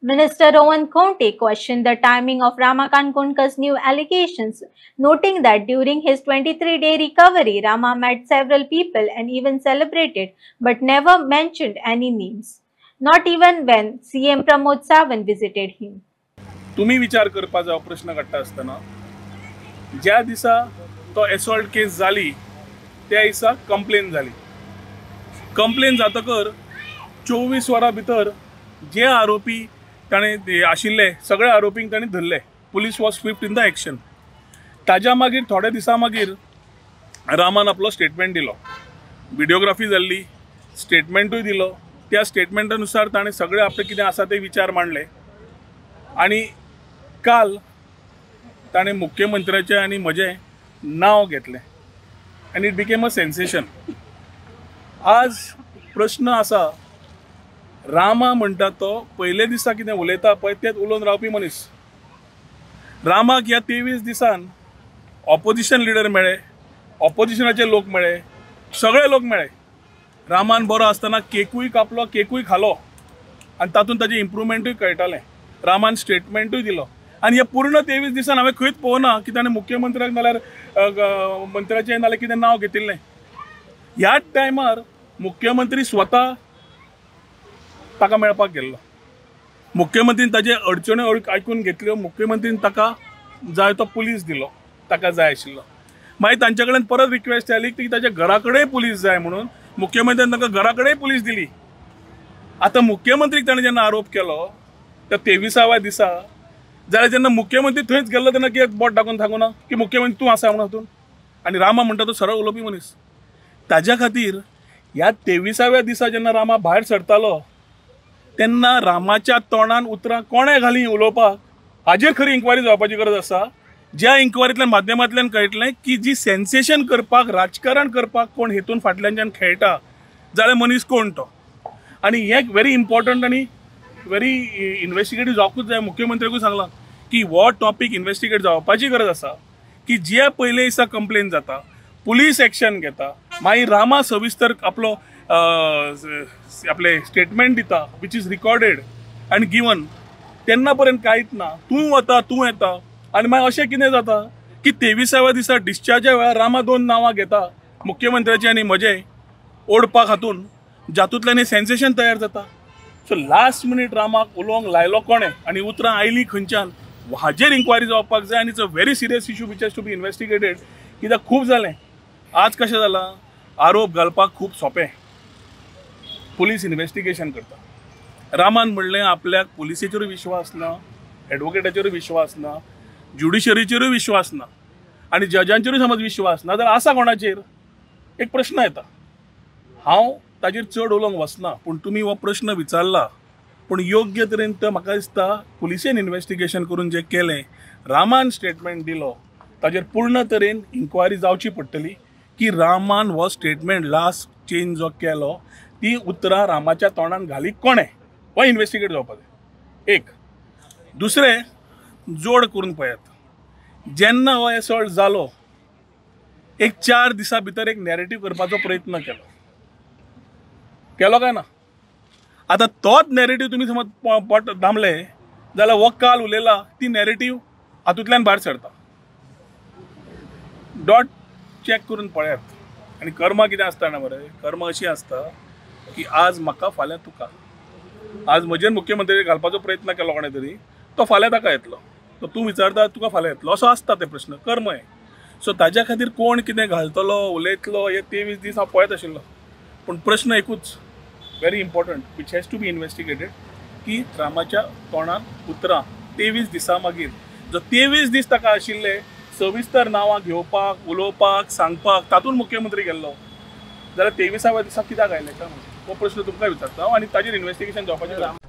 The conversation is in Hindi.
Minister Rohan Khonte questioned the timing of Ramakant Kunkar's new allegations, noting that during his 23-day recovery, Rama met several people and even celebrated, but never mentioned any names, not even when CM Pramod Sawant visited him. तुम्ही विचार करपाचो प्रश्न काडटा आसतना ज्या दिसा तो एसॉल्ट केस जाली त्या दिसा कंप्लेन जाली. कंप्लेन जातकर 24 वरां भितर जे आरोपी ताणें आशिल्ले सगळे आरोपींक ताणें धरले. Police was Swift in the action. ताज्या मागीर थोड्या दिसा मागीर रामान आपलो स्टेटमेंट दिलो. व्हिडिओग्राफी जाल्ली, स्टेटमेंटूय दिलो. त्या स्टेटमेंटानुसार ताणें सगळे आपले कितें आसा ते विचार मांडले आनी काल ताणें मुख्यमंत्र्याचें आनी म्हजें नांव घेतलें आनी इट बिकेम अ सेन्सेशन. आज प्रश्न आसा, रामा म्हणटा तो पयले दिसा कितें उलयता पळय तेच उलोवन रावपी मनीस. रामाक ह्या 23 दिसान ऑपोजिशन लिडर मेळ्ळे, ऑपोजिशनाचे लोक मेळ्ळे, सगळे लोक मेळ्ळे. रामान बरो आसतना केकूय कापलो, केकूय खालो आनी तातूंत ताजें इम्प्रुवमेंटूय कळटालें. रामान स्टेटमेंटूय दिलो आनी हे पूर्ण 23 दिसान हांवें खंयच पळोवना की ताणें मुख्यमंत्र्याक नाल्यार मंत्र्याचें नाल्यार कितें नांव घेतिल्लें. ह्याच टायमार मुख्यमंत्री स्वता ताका मेळपाक गेल्लो. मुख्यमंत्रीन ताजे अडचण्यो आयकून घेतल्यो. मुख्यमंत्रीन ताका जाय तो पुलीस दिलो ताका जाय आशिल्लो. मागीर तांचे कडेन परत रिक्वेस्ट जाली की ताच्या घरा कडेन पुलीस जाय म्हणून. मुख्यमंत्र्यान ताका घरा कडेन पुलीस दिली. आतां मुख्यमंत्रीक ताणें जेन्ना आरोप केलो त्या 23व्या दिसा जाल्यार जेन्ना मुख्यमंत्री थंयच गेल्लो तेन्ना कित्याक बोट दाखोवन सांगूं ना की मुख्यमंत्री तूं आसा म्हणून हातून. आनी रामा म्हणटा तो सरळ उलोवपी मनीस. ताज्या खातीर ह्या 23व्या दिसा जेन्ना रामा भायर सरतालो तेन्ना रामाच्या तोंडान उतरां कोणें घालीं उलोवपाक हाजेर खरी इन्क्वायरी जावपाची गरज आसा. ज्या इन्क्वायरींतल्यान माध्यमांतल्यान कळटलें की जी सेन्सेशन करपाक, राजकारण करपाक कोण हेतून फाटल्यानच्यान खेळटा जाल्यार मनीस कोण तो. आनी हें व्हेरी इम्पॉर्टंट आनी व्हेरी इन्वेस्टिगेटीव जावपूच जाय. मुख्यमंत्र्याकूय सांगलां की हो टॉपीक इन्वेस्टिगेट जावपाची गरज आसा की जे पयले दिसा कंप्लेन जाता, पुलीस एक्शन घेता, मागीर रामा सविस्तर आपले स्टेटमेंट दिता विच इज रिकॉर्डेड आनी गिवन, तेन्ना पर्यंत कांयच ना. तूं वता, तूं येता आनी मागीर अशें कितें जाता की 23व्या दिसा डिस्चार्जा वेळार रामा 2 नांवां घेता मुख्यमंत्र्याचें आनी म्हजें ओडपाक हातून, जातूंतल्यान हें सेन्सेशन तयार जाता. सो लास्ट मिनीट रामाक उलोवंक लायलो कोणें आनी उतरां आयलीं खंयच्यान हाजेर इन्क्वायरी जावपाक जाय. आनी it's a very serious issue which has to be investigated. कित्याक खूब जालें. आज कशें जालां, आरोप घालपाक खूब सोंपें, पुलीस इन्वेस्टिगेशन करता. रामान म्हणलें आपल्याक पुलिसेचेरूय विश्वास ना, एडवोकेटाचेरूय विश्वास ना, ज्युडिशरीचेरूय विश्वास ना आनी जजांचेरूय समज विश्वास ना जाल्यार आसा कोणाचेर. एक प्रश्न येता. हांव ताजेर चड उलोवंक वचना, पूण तुमी हो प्रश्न विचारला. पूण योग्य तरेन तर म्हाका दिसता पुलिसेन इन्वेस्टिगेशन करून जें केलें, रामान स्टेटमेंट दिलो, ताजेर पूर्ण तरेन इन्क्वायरी जावची पडटली की रामान हो स्टेटमेंट लास्ट चेंज जो केलो ती उतरां रामाच्या तोंडान घाली कोणें, हो इन्वेस्टिगेट जावपाक जाय. एक. दुसरें, जोड करून पळयात, जेन्ना हो एसॉल्ट जालो एक 4 दिसा भितर एक नॅरेटीव करपाचो प्रयत्न केलो काय ना. आतां तोच नॅरेटीव तुमी समज पोट दामले जाल्यार हो काल उलयला ती नॅरेटीव हातूंतल्यान भायर सरता. डॉट चॅक करून पळयात. आनी कर्मा कितें आसता ना मरे, कर्मा अशी आसता की आज म्हाका फाल्यां तुका, आज म्हजेर मुख्यमंत्री घालपाचो प्रयत्न केलो कोणें तरी, तो फाल्यां ताका येतलो, तो तूं विचारता तुका फाल्यां येतलो, असो आसता ते प्रश्न, कर्म हे. सो ताज्या खातीर कोण कितें घालतलो, उलयतलो, हे 23 दीस हांव पळयत आशिल्लो. पूण प्रश्न एकूच very important which has to be investigated की रामाच्या तोंडान उतरां 23 दिसा मागीर जो 23 दीस ताका आशिल्ले सविस्तर नांवां घेवपाक, उलोवपाक, सांगपाक, तातूंत मुख्यमंत्री गेल्लो जाल्यार 23व्या दिसा कित्याक आयले काय हो प्रश्न तुमकां विचारता आनी ताजेर इन्वेस्टिगेशन जावपाचें.